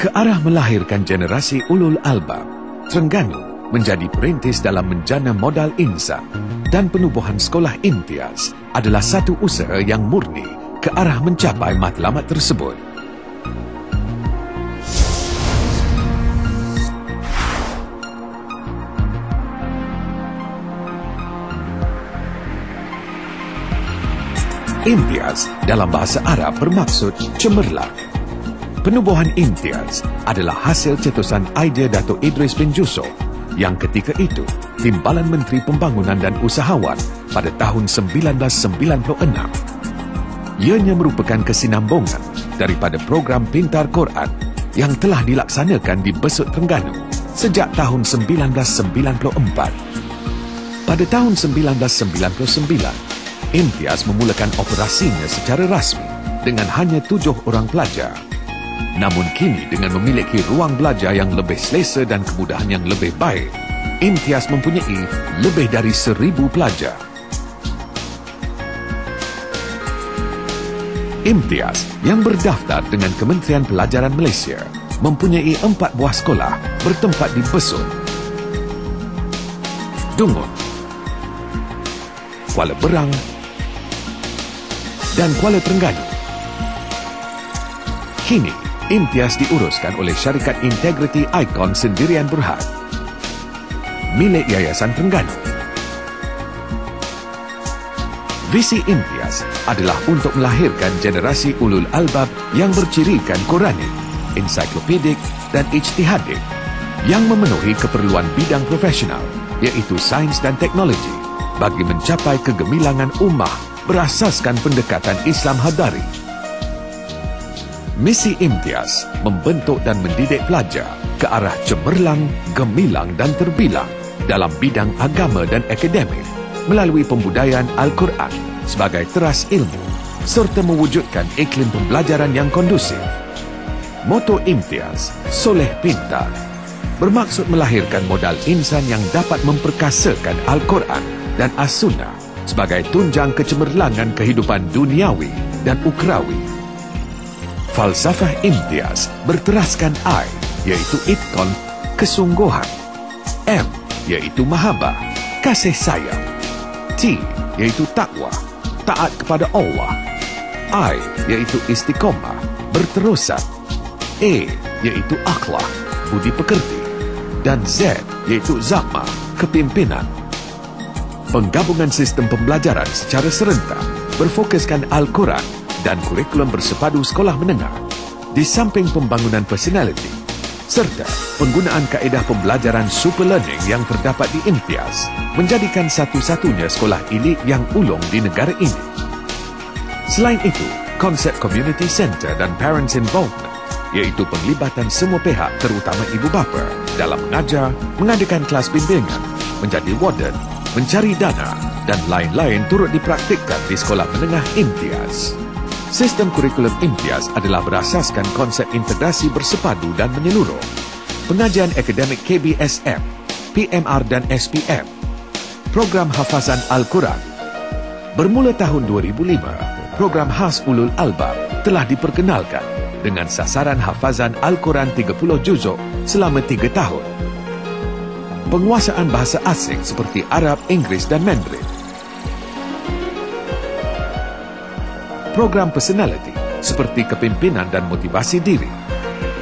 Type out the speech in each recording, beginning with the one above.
Ke arah melahirkan generasi ulul albab, Terengganu menjadi perintis dalam menjana modal insan dan penubuhan sekolah imtiaz adalah satu usaha yang murni ke arah mencapai matlamat tersebut. Imtiaz dalam bahasa Arab bermaksud cemerlang. Penubuhan imtiaz adalah hasil cetusan idea Datuk Idris bin Jusuf yang ketika itu Timbalan Menteri Pembangunan dan Usahawan pada tahun 1996. Ianya merupakan kesinambungan daripada program Pintar Quran yang telah dilaksanakan di Besut Terengganu sejak tahun 1994. Pada tahun 1999, Imtiaz memulakan operasinya secara rasmi dengan hanya 7 orang pelajar. Namun kini dengan memiliki ruang belajar yang lebih selesa dan kemudahan yang lebih baik, Imtiaz mempunyai lebih dari 1,000 pelajar. Imtiaz yang berdaftar dengan Kementerian Pelajaran Malaysia mempunyai 4 buah sekolah bertempat di Besut, Dungun, Kuala Berang dan Kuala Terengganu. Kini, Imtiaz diuruskan oleh syarikat Integrity Icon Sendirian Berhad, milik Yayasan Terengganu. Visi Imtiaz adalah untuk melahirkan generasi ulul albab yang bercirikan Quranik, ensiklopedik dan ijtihadik yang memenuhi keperluan bidang profesional, iaitu sains dan teknologi, bagi mencapai kegemilangan ummah berasaskan pendekatan Islam Hadari. Misi Imtiaz membentuk dan mendidik pelajar ke arah cemerlang, gemilang dan terbilang dalam bidang agama dan akademik melalui pembudayaan Al-Quran sebagai teras ilmu serta mewujudkan iklim pembelajaran yang kondusif. Moto Imtiaz, Soleh Pintar, bermaksud melahirkan modal insan yang dapat memperkasakan Al-Quran dan As-Sunnah sebagai tunjang kecemerlangan kehidupan duniawi dan ukrawi. Falsafah Imtiaz berteraskan I, iaitu itqan, kesungguhan; M, iaitu mahabbah, kasih sayang; T, iaitu takwa, taat kepada Allah; I, iaitu istiqomah, berterusan; A, iaitu akhlak, budi pekerti; dan Z, iaitu zakmah, kepimpinan. Penggabungan sistem pembelajaran secara serentak berfokuskan Al-Quran dan kurikulum bersepadu sekolah menengah, di samping pembangunan personaliti serta penggunaan kaedah pembelajaran super learning yang terdapat di Imtiaz menjadikan satu-satunya sekolah elit yang ulung di negara ini. Selain itu, konsep community center dan parents involvement, iaitu penglibatan semua pihak terutama ibu bapa dalam mengajar, mengadakan kelas bimbingan, menjadi warden, mencari dana dan lain-lain turut dipraktikkan di sekolah menengah Imtiaz. Sistem kurikulum Imtiaz adalah berasaskan konsep integrasi bersepadu dan menyeluruh, pengajian akademik KBSM, PMR dan SPM, program hafazan Al-Quran. Bermula tahun 2005, program khas Ulul Albab telah diperkenalkan dengan sasaran hafazan Al-Quran 30 juzuk selama 3 tahun. Penguasaan bahasa asing seperti Arab, Inggeris dan Mandarin. Program personality seperti kepimpinan dan motivasi diri.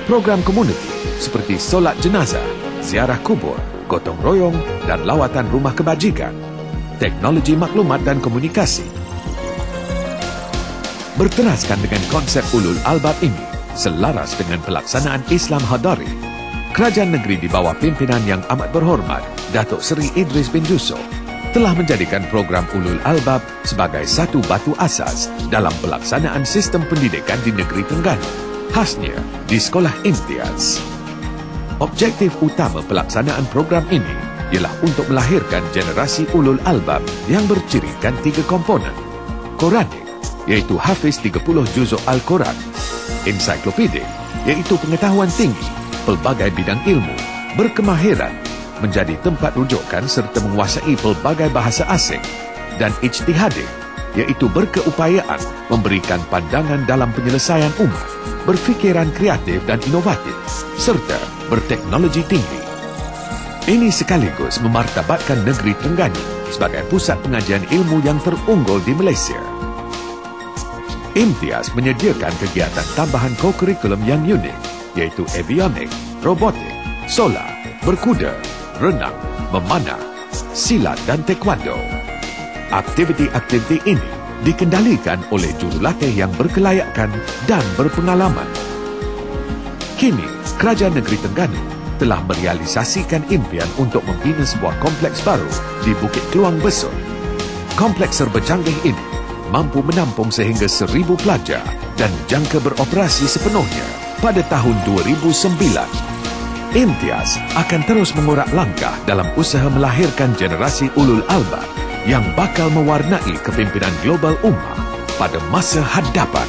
Program community seperti solat jenazah, ziarah kubur, gotong royong dan lawatan rumah kebajikan. Teknologi maklumat dan komunikasi. Berteraskan dengan konsep ulul albab ini selaras dengan pelaksanaan Islam Hadari. Kerajaan negeri di bawah pimpinan yang amat berhormat Datuk Seri Idris bin Jusuf telah menjadikan program Ulul Albab sebagai satu batu asas dalam pelaksanaan sistem pendidikan di negeri Terengganu, khasnya di sekolah Imtiaz. Objektif utama pelaksanaan program ini ialah untuk melahirkan generasi Ulul Albab yang bercirikan 3 komponen: Quranik, iaitu hafiz 30 juzuk Al-Quran; ensiklopedik, iaitu pengetahuan tinggi pelbagai bidang ilmu, berkemahiran, menjadi tempat rujukan serta menguasai pelbagai bahasa asing; dan ijtihadik, iaitu berkeupayaan memberikan pandangan dalam penyelesaian umat, berfikiran kreatif dan inovatif, serta berteknologi tinggi. Ini sekaligus memartabatkan negeri Terengganu sebagai pusat pengajian ilmu yang terunggul di Malaysia. IMTIAZ menyediakan kegiatan tambahan co-curriculum yang unik, iaitu avionik, robotik, solar, berkuda, renang, memanah, silat dan taekwondo. Aktiviti-aktiviti ini dikendalikan oleh jurulatih yang berkelayakan dan berpengalaman. Kini, Kerajaan Negeri Terengganu telah merealisasikan impian untuk membina sebuah kompleks baru di Bukit Keluang Besut. Kompleks serba canggih ini mampu menampung sehingga 1,000 pelajar dan jangka beroperasi sepenuhnya pada tahun 2009. IMTIAZ akan terus mengurak langkah dalam usaha melahirkan generasi ulul albab yang bakal mewarnai kepimpinan global ummah pada masa hadapan.